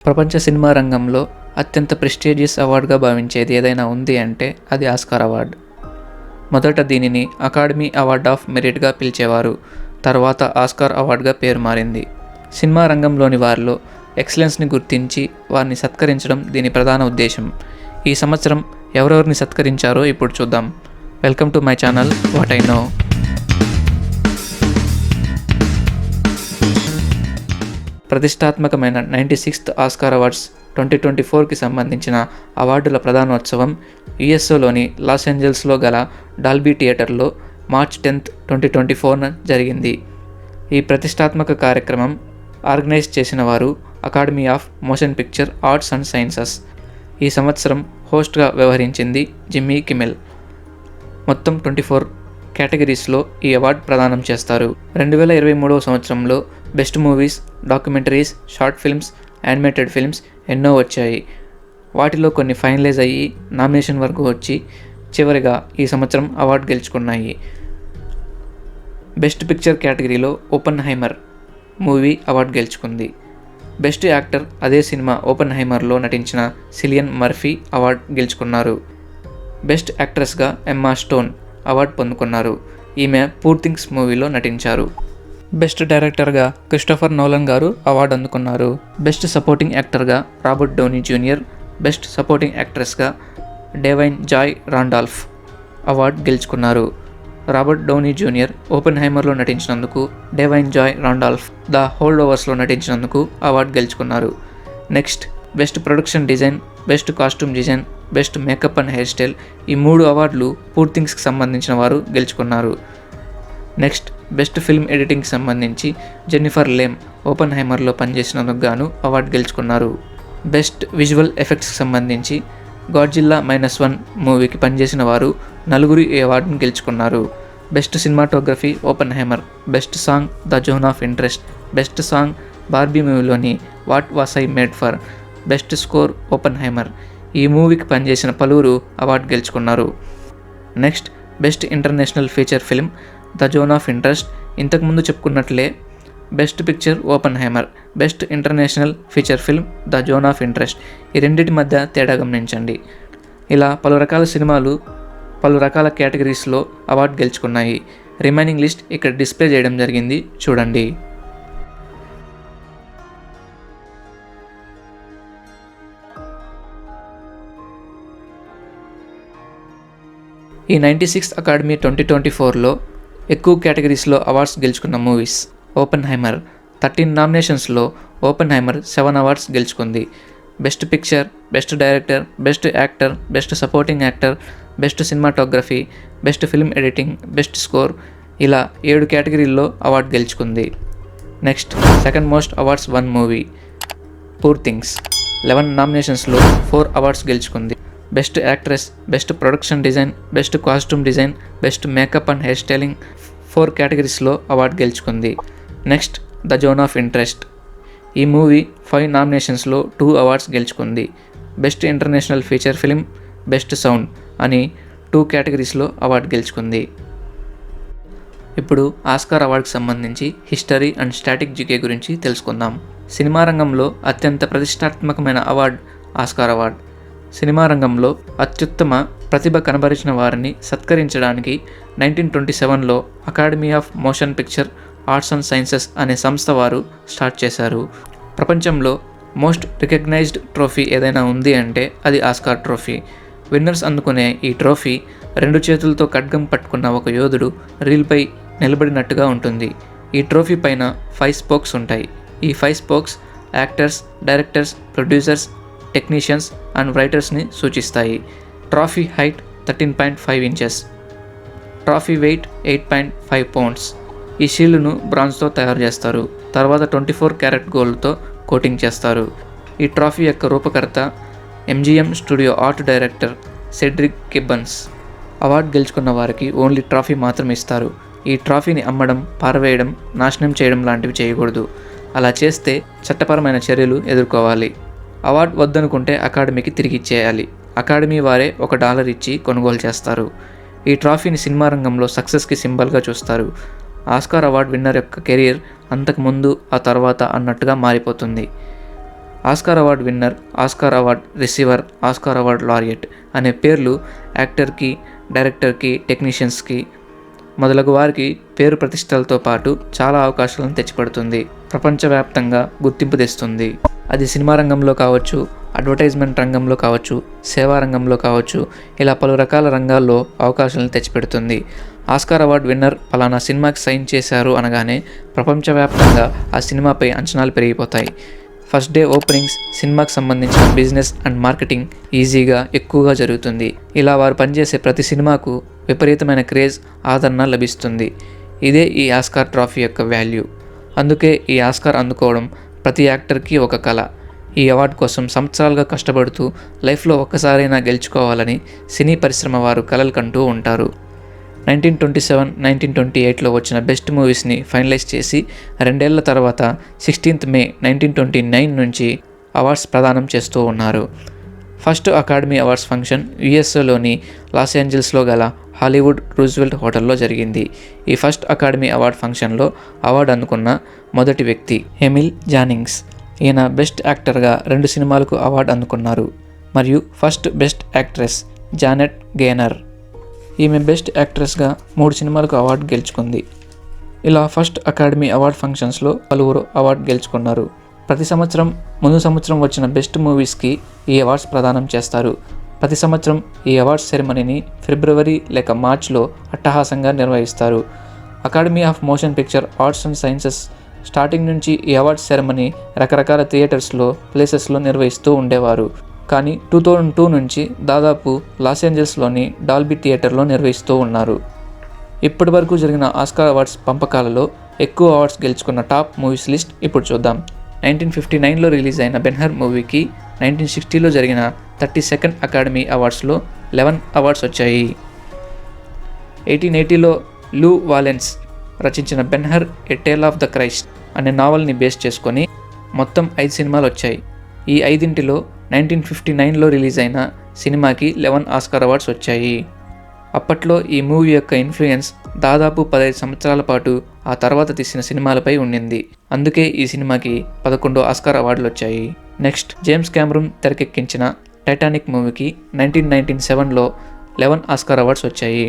ప్రపంచ సినిమా రంగంలో అత్యంత ప్రెస్టీజియస్ అవార్డుగా భావించేది ఏదైనా ఉంది అంటే అది ఆస్కార్ అవార్డు. మొదట దీనిని అకాడమీ అవార్డ్ ఆఫ్ మెరిట్గా పిలిచేవారు. తర్వాత ఆస్కార్ అవార్డుగా పేరు మారింది. సినిమా రంగంలోని వారిలో ఎక్సలెన్స్ని గుర్తించి వారిని సత్కరించడం దీని ప్రధాన ఉద్దేశం. ఈ సంవత్సరం ఎవరెవరిని సత్కరించారో ఇప్పుడు చూద్దాం. Welcome to my channel what I know. ప్రతిష్టాత్మకమైన 96th ఆస్కార్ అవార్డ్స్ 2024కి సంబంధించిన అవార్డుల ప్రధానోత్సవం యుఎస్లోని లాస్ ఏంజల్స్లో గల డాల్బీ థియేటర్లో మార్చ్ 10th, 2024న జరిగింది. ఈ ప్రతిష్టాత్మక కార్యక్రమం ఆర్గనైజ్ చేసిన వారు academy of Motion Picture Arts and sciences. ఈ సంవత్సరం హోస్ట్గా వ్యవహరించింది జిమ్మీ కిమెల్. మొత్తం 24 కేటగిరీస్లో ఈ అవార్డు ప్రదానం చేస్తారు. 2023వ సంవత్సరంలో best movies, documentaries, short films, animated films ఎన్నో వచ్చాయి. వాటిలో కొన్ని ఫైనలైజ్ అయ్యి నామినేషన్ వరకు వచ్చి చివరిగా ఈ సంవత్సరం అవార్డు గెలుచుకున్నాయి. బెస్ట్ పిక్చర్ కేటగిరీలో ఓపెన్హైమర్ మూవీ అవార్డు గెలుచుకుంది. బెస్ట్ యాక్టర్ అదే సినిమా ఓపెన్హైమర్లో నటించిన సిలియన్ మర్ఫీ అవార్డు గెలుచుకున్నారు. బెస్ట్ యాక్ట్రెస్గా ఎమ్మా స్టోన్ అవార్డు పొందుకున్నారు. ఈమె పూర్ థింగ్స్ మూవీలో నటించారు. బెస్ట్ డైరెక్టర్గా క్రిస్టోఫర్ నోలన్ గారు అవార్డు అందుకున్నారు. బెస్ట్ సపోర్టింగ్ యాక్టర్గా Robert Downey junior, best supporting యాక్ట్రెస్గా డేవైన్ జాయ్ రాండాల్ఫ్ అవార్డు గెలుచుకున్నారు. రాబర్ట్ డౌనీ జూనియర్ ఓపెన్హైమర్లో నటించినందుకు, Da'Vine Joy Randolph the Holdovers ఓవర్స్లో నటించినందుకు అవార్డు గెలుచుకున్నారు. Next best production design, best costume design, best makeup and hair style ఈ 3 అవార్డులు పూర్ థింగ్స్కి సంబంధించిన వారు గెలుచుకున్నారు. నెక్స్ట్ బెస్ట్ ఫిల్మ్ ఎడిటింగ్కి సంబంధించి జెన్నిఫర్ లేమ్ ఓపెన్హైమర్లో పనిచేసినందుకు గాను అవార్డు గెలుచుకున్నారు. బెస్ట్ విజువల్ ఎఫెక్ట్స్కి సంబంధించి గాడ్జిల్లా -1 మూవీకి పనిచేసిన వారు 4 ఈ అవార్డును గెలుచుకున్నారు. Best cinematography Oppenheimer, best song the Zone of Interest, best song Barbie మూవీలోని What Was I Made For, best score Oppenheimer ఈ మూవీకి పనిచేసిన పలువురు అవార్డు గెలుచుకున్నారు. Next best international feature film the Zone of Interest. ఇంతకుముందు చెప్పుకున్నట్లే best picture Oppenheimer, best international feature film the Zone of Interest ఈ రెండింటి మధ్య తేడా గమనించండి. ఇలా పలు రకాల సినిమాలు పలు రకాల కేటగిరీస్లో అవార్డు గెలుచుకున్నాయి. రిమైనింగ్ లిస్ట్ ఇక్కడ డిస్ప్లే చేయడం జరిగింది, చూడండి. ఈ 96th అకాడమీ 2024లో ఎక్కువ కేటగిరీస్లో అవార్డ్స్ గెలుచుకున్న మూవీస్ ఓపెన్హైమర్. 13 నామినేషన్స్లో ఓపెన్హైమర్ 7 అవార్డ్స్ గెలుచుకుంది. Best picture, best director, best actor, best supporting actor, best cinematography, best film editing, best score ఇలా 7 కేటగిరీల్లో అవార్డు గెలుచుకుంది. Next second most awards won movie Poor Things. 11 నామినేషన్స్లో 4 అవార్డ్స్ గెలుచుకుంది. Best actress, best production design, best costume design, best makeup and hair styling 4 కేటగిరీస్లో award గెలుచుకుంది. Next the Zone of Interest. ఈ movie 5 నామినేషన్స్లో 2 awards గెలుచుకుంది. Best international feature film, best sound అని 2 కేటగిరీస్లో award గెలుచుకుంది. ఇప్పుడు ఆస్కార్ అవార్డుకి సంబంధించి హిస్టరీ అండ్ స్టాటిక్ జీకే గురించి తెలుసుకుందాం. సినిమా రంగంలో అత్యంత ప్రతిష్టాత్మకమైన అవార్డు ఆస్కార్ అవార్డు. సినిమా రంగంలో అత్యుత్తమ ప్రతిభ కనబరిచిన వారిని సత్కరించడానికి 1927లో Academy of Motion Picture Arts and Sciences అనే సంస్థ వారు స్టార్ట్ చేశారు. ప్రపంచంలో మోస్ట్ రికగ్నైజ్డ్ ట్రోఫీ ఏదైనా ఉంది అంటే అది ఆస్కార్ ట్రోఫీ. విన్నర్స్ అందుకునే ఈ ట్రోఫీ 2 చేతులతో ఖడ్గం పట్టుకున్న ఒక యోధుడు రీల్పై నిలబడినట్టుగా ఉంటుంది. ఈ ట్రోఫీ పైన 5 స్పోక్స్ ఉంటాయి. ఈ 5 spokes actors, directors, producers, technicians and రైటర్స్ని సూచిస్తాయి. Trophy height 13.5 inches, trophy weight 8.5 pounds. ఈ షీల్డ్ను బ్రాంజ్తో తయారు చేస్తారు. తర్వాత 24 క్యారెట్ గోల్డ్తో కోటింగ్ చేస్తారు. ఈ ట్రాఫీ యొక్క రూపకర్త MGM studio art director Cedric Gibbons. Award గెలుచుకున్న వారికి ఓన్లీ ట్రాఫీ మాత్రమే ఇస్తారు. ఈ ట్రాఫీని అమ్మడం, పారవేయడం, నాశనం చేయడం లాంటివి చేయకూడదు. అలా చేస్తే చట్టపరమైన చర్యలు ఎదుర్కోవాలి. అవార్డు వద్దనుకుంటే అకాడమీకి తిరిగి ఇచ్చేయాలి. అకాడమీ వారే $1 ఇచ్చి కొనుగోలు చేస్తారు. ఈ ట్రాఫీని సినిమా రంగంలో సక్సెస్కి సింబల్గా చూస్తారు. ఆస్కార్ అవార్డు విన్నర్ యొక్క కెరీర్ అంతకుముందు ఆ తర్వాత అన్నట్టుగా మారిపోతుంది. Oscar award winner, Oscar award receiver, Oscar award laureate అనే పేర్లు యాక్టర్కి, డైరెక్టర్కి, టెక్నీషియన్స్కి మొదలగు వారికి పేరు ప్రతిష్టలతో పాటు చాలా అవకాశాలను తెచ్చిపెడుతుంది. ప్రపంచవ్యాప్తంగా గుర్తింపు తెస్తుంది. అది సినిమా రంగంలో కావచ్చు, అడ్వర్టైజ్మెంట్ రంగంలో కావచ్చు, సేవా రంగంలో కావచ్చు, ఇలా పలు రకాల రంగాల్లో అవకాశాలను తెచ్చిపెడుతుంది. ఆస్కార్ అవార్డ్ విన్నర్ పలానా సినిమాకి సైన్ చేశారు అనగానే ప్రపంచవ్యాప్తంగా ఆ సినిమాపై అంచనాలు పెరిగిపోతాయి. ఫస్ట్ డే ఓపెనింగ్స్, సినిమాకి సంబంధించిన బిజినెస్ అండ్ మార్కెటింగ్ ఈజీగా ఎక్కువగా జరుగుతుంది. ఇలా వారు పనిచేసే ప్రతి సినిమాకు విపరీతమైన క్రేజ్, ఆదరణ లభిస్తుంది. ఇదే ఈ ఆస్కార్ ట్రోఫీ యొక్క వాల్యూ. అందుకే ఈ ఆస్కార్ అందుకోవడం ప్రతి యాక్టర్కి ఒక కళ. ఈ అవార్డు కోసం సంవత్సరాలుగా కష్టపడుతూ లైఫ్లో ఒక్కసారైనా గెలుచుకోవాలని సినీ పరిశ్రమ వారు కలలు కంటూ ఉంటారు. 1927, 1928లో వచ్చిన బెస్ట్ మూవీస్ని ఫైనలైజ్ చేసి 2 ఏళ్ల తర్వాత 16th May 1929 నుంచి అవార్డ్స్ ప్రదానం చేస్తూ ఉన్నారు. ఫస్ట్ అకాడమీ అవార్డ్స్ ఫంక్షన్ యుఎస్ఏలోని లాస్ ఏంజల్స్లో గల హాలీవుడ్ రూజ్వెల్ట్ హోటల్లో జరిగింది. ఈ ఫస్ట్ అకాడమీ అవార్డ్ ఫంక్షన్లో అవార్డు అందుకున్న మొదటి వ్యక్తి ఎమిల్ జానింగ్స్. ఈయన బెస్ట్ యాక్టర్గా 2 సినిమాలకు అవార్డు అందుకున్నారు. మరియు ఫస్ట్ బెస్ట్ యాక్ట్రెస్ జానెట్ గేనర్. ఈమె బెస్ట్ యాక్ట్రెస్గా 3 సినిమాలకు అవార్డు గెలుచుకుంది. ఇలా ఫస్ట్ అకాడమీ అవార్డ్ ఫంక్షన్స్లో పలువురు అవార్డు గెలుచుకున్నారు. ప్రతి సంవత్సరం ముందు సంవత్సరం వచ్చిన బెస్ట్ మూవీస్కి ఈ అవార్డ్స్ ప్రదానం చేస్తారు. ప్రతి సంవత్సరం ఈ అవార్డ్స్ సెరమనీని ఫిబ్రవరి లేక మార్చ్లో అట్టహాసంగా నిర్వహిస్తారు. Academy of Motion Picture Arts and sciences starting నుంచి ఈ అవార్డ్స్ సెరమనీ రకరకాల థియేటర్స్లో, ప్లేసెస్లో నిర్వహిస్తూ ఉండేవారు. కానీ 2002 నుంచి దాదాపు లాస్ ఏంజల్స్లోని డాల్బీ థియేటర్లో నిర్వహిస్తూ ఉన్నారు. ఇప్పటి వరకు జరిగిన ఆస్కార్ అవార్డ్స్ పంపకాలలో ఎక్కువ అవార్డ్స్ గెలుచుకున్న టాప్ మూవీస్ లిస్ట్ ఇప్పుడు చూద్దాం. 1959లో రిలీజ్ అయిన బెన్హర్ మూవీకి 1960లో జరిగిన 32nd అకాడమీ అవార్డ్స్లో 11 అవార్డ్స్ వచ్చాయి. 1880లో లూ వాలెన్స్ రచించిన Ben Hur a tale of the Christ అనే నావల్ని బేస్ చేసుకొని మొత్తం 5 సినిమాలు వచ్చాయి. ఈ 5లో 1959లో రిలీజ్ అయిన సినిమాకి 11 ఆస్కార్ అవార్డ్స్ వచ్చాయి. అప్పట్లో ఈ మూవీ యొక్క ఇన్ఫ్లుయెన్స్ దాదాపు 15 సంవత్సరాల పాటు ఆ తర్వాత తీసిన సినిమాలపై ఉండింది. అందుకే ఈ సినిమాకి 11 ఆస్కార్ అవార్డులు వచ్చాయి. నెక్స్ట్, జేమ్స్ కెమెరూన్ తెరకెక్కించిన టైటానిక్ మూవీకి 1997లో 11 ఆస్కార్ అవార్డ్స్ వచ్చాయి.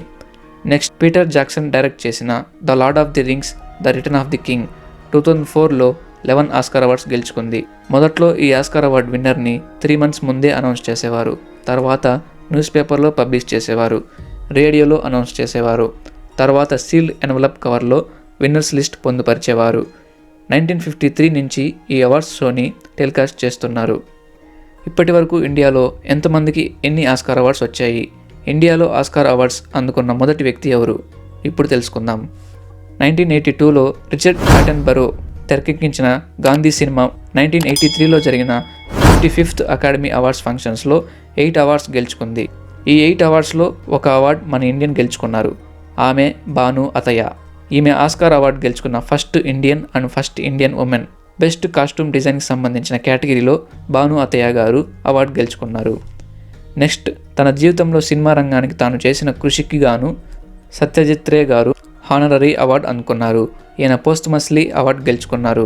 నెక్స్ట్, పీటర్ జాక్సన్ డైరెక్ట్ చేసిన the Lord of the Rings the Return of the King 2004లో 11 ఆస్కార్ అవార్డ్స్ గెలుచుకుంది. మొదట్లో ఈ ఆస్కార్ అవార్డ్ విన్నర్ని 3 months ముందే అనౌన్స్ చేసేవారు. తర్వాత న్యూస్ పేపర్లో పబ్లిష్ చేసేవారు, రేడియోలో అనౌన్స్ చేసేవారు. తర్వాత సీల్డ్ ఎన్వలప్ కవర్లో విన్నర్స్ లిస్ట్ పొందుపరిచేవారు. 1953 నుంచి ఈ అవార్డ్స్ షోని టెలికాస్ట్ చేస్తున్నారు. ఇప్పటి వరకు ఇండియాలో ఎంతమందికి ఎన్ని ఆస్కార్ అవార్డ్స్ వచ్చాయి? ఇండియాలో ఆస్కార్ అవార్డ్స్ అందుకున్న మొదటి వ్యక్తి ఎవరు? ఇప్పుడు తెలుసుకుందాం. 1982లో రిచర్డ్ అటెన్బరో తెరకెక్కించిన గాంధీ సినిమా 1983లో జరిగిన 55th అకాడమీ అవార్డ్స్ ఫంక్షన్స్లో 8 అవార్డ్స్ గెలుచుకుంది. ఈ 8 అవార్డ్స్లో ఒక అవార్డు మన ఇండియన్ గెలుచుకున్నారు. ఆమె భాను అతయ్య. ఈమె ఆస్కార్ అవార్డు గెలుచుకున్న first Indian and first Indian women. Best costume డిజైన్కి సంబంధించిన కేటగిరీలో భాను అతయ్య గారు అవార్డు గెలుచుకున్నారు. నెక్స్ట్, తన జీవితంలో సినిమా రంగానికి తాను చేసిన కృషికి గాను సత్యజిత్ రే గారు హానరరీ అవార్డు అందుకున్నారు. ఈయన పోస్ట్మస్లీ అవార్డు గెలుచుకున్నారు.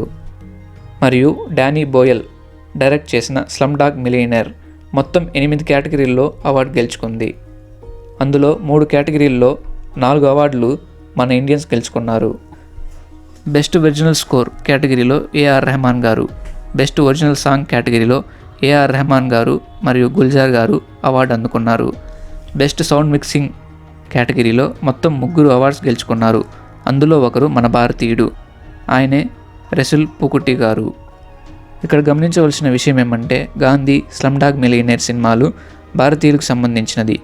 మరియు డానీ బోయల్ డైరెక్ట్ చేసిన స్లమ్ డాగ్ మిలియనేర్ మొత్తం 8 కేటగిరీల్లో అవార్డు గెలుచుకుంది. అందులో 3 కేటగిరీల్లో 4 అవార్డులు మన ఇండియన్స్ గెలుచుకున్నారు. బెస్ట్ ఒరిజినల్ స్కోర్ కేటగిరీలో ఏఆర్ రెహమాన్ గారు, బెస్ట్ ఒరిజినల్ సాంగ్ కేటగిరీలో ఏఆర్ రెహమాన్ గారు మరియు గుల్జార్ గారు అవార్డు అందుకున్నారు. బెస్ట్ సౌండ్ మిక్సింగ్ కేటగిరీలో మొత్తం 3 అవార్డ్స్ గెలుచుకున్నారు. అందులో ఒకరు మన భారతీయుడు, ఆయనే రెసుల్ పుకుటి గారు. ఇక్కడ గమనించవలసిన విషయం ఏమంటే, గాంధీ, స్లమ్ డాగ్ మిలియనేర్ సినిమాలు భారతీయులకు సంబంధించినది,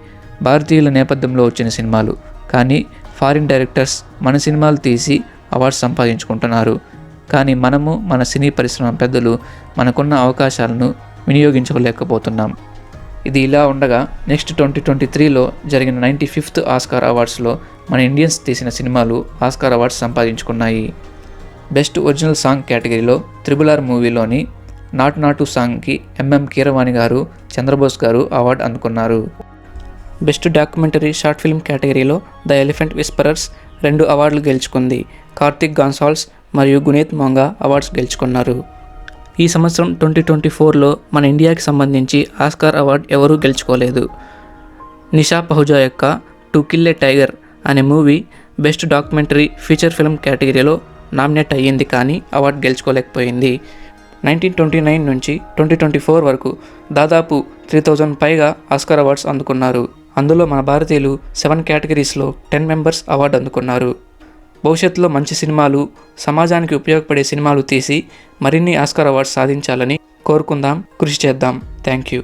భారతీయుల నేపథ్యంలో వచ్చిన సినిమాలు. కానీ ఫారిన్ డైరెక్టర్స్ మన సినిమాలు తీసి అవార్డ్స్ సంపాదించుకుంటున్నారు. కానీ మనము, మన సినీ పరిశ్రమ పెద్దలు మనకున్న అవకాశాలను వినియోగించుకోలేకపోతున్నాం. ఇది ఇలా ఉండగా నెక్స్ట్ 2023లో జరిగిన 95th ఆస్కార్ అవార్డ్స్లో మన ఇండియన్స్ తీసిన సినిమాలు ఆస్కార్ అవార్డ్స్ సంపాదించుకున్నాయి. బెస్ట్ ఒరిజినల్ సాంగ్ కేటగిరీలో RRR మూవీలోని నాటు నాటు సాంగ్కి ఎంఎం కీరవాణి గారు, చంద్రబోస్ గారు అవార్డు అందుకున్నారు. బెస్ట్ డాక్యుమెంటరీ షార్ట్ ఫిల్మ్ కేటగిరీలో ద ఎలిఫెంట్ విస్పరర్స్ 2 అవార్డులు గెలుచుకుంది. కార్తిక్ గాన్సాల్స్ మరియు గునీత్ మోంగా అవార్డ్స్ గెలుచుకున్నారు. ఈ సంవత్సరం 2024లో మన ఇండియాకి సంబంధించి ఆస్కార్ అవార్డు ఎవరూ గెలుచుకోలేదు. నిషా పహుజా యొక్క టు కిల్ ఏ టైగర్ అనే movie best documentary feature film కేటగిరీలో నామినేట్ అయ్యింది, కానీ అవార్డు గెలుచుకోలేకపోయింది. 1929 నుంచి 2024 వరకు దాదాపు 3000 పైగా ఆస్కార్ అవార్డ్స్ అందుకున్నారు. అందులో మన భారతీయులు 7 కేటగిరీస్లో 10 మెంబర్స్ అవార్డు అందుకున్నారు. భవిష్యత్తులో మంచి సినిమాలు, సమాజానికి ఉపయోగపడే సినిమాలు తీసి మరిన్ని ఆస్కార్ అవార్డ్స్ సాధించాలని కోరుకుందాం, కృషి చేద్దాం. Thank you.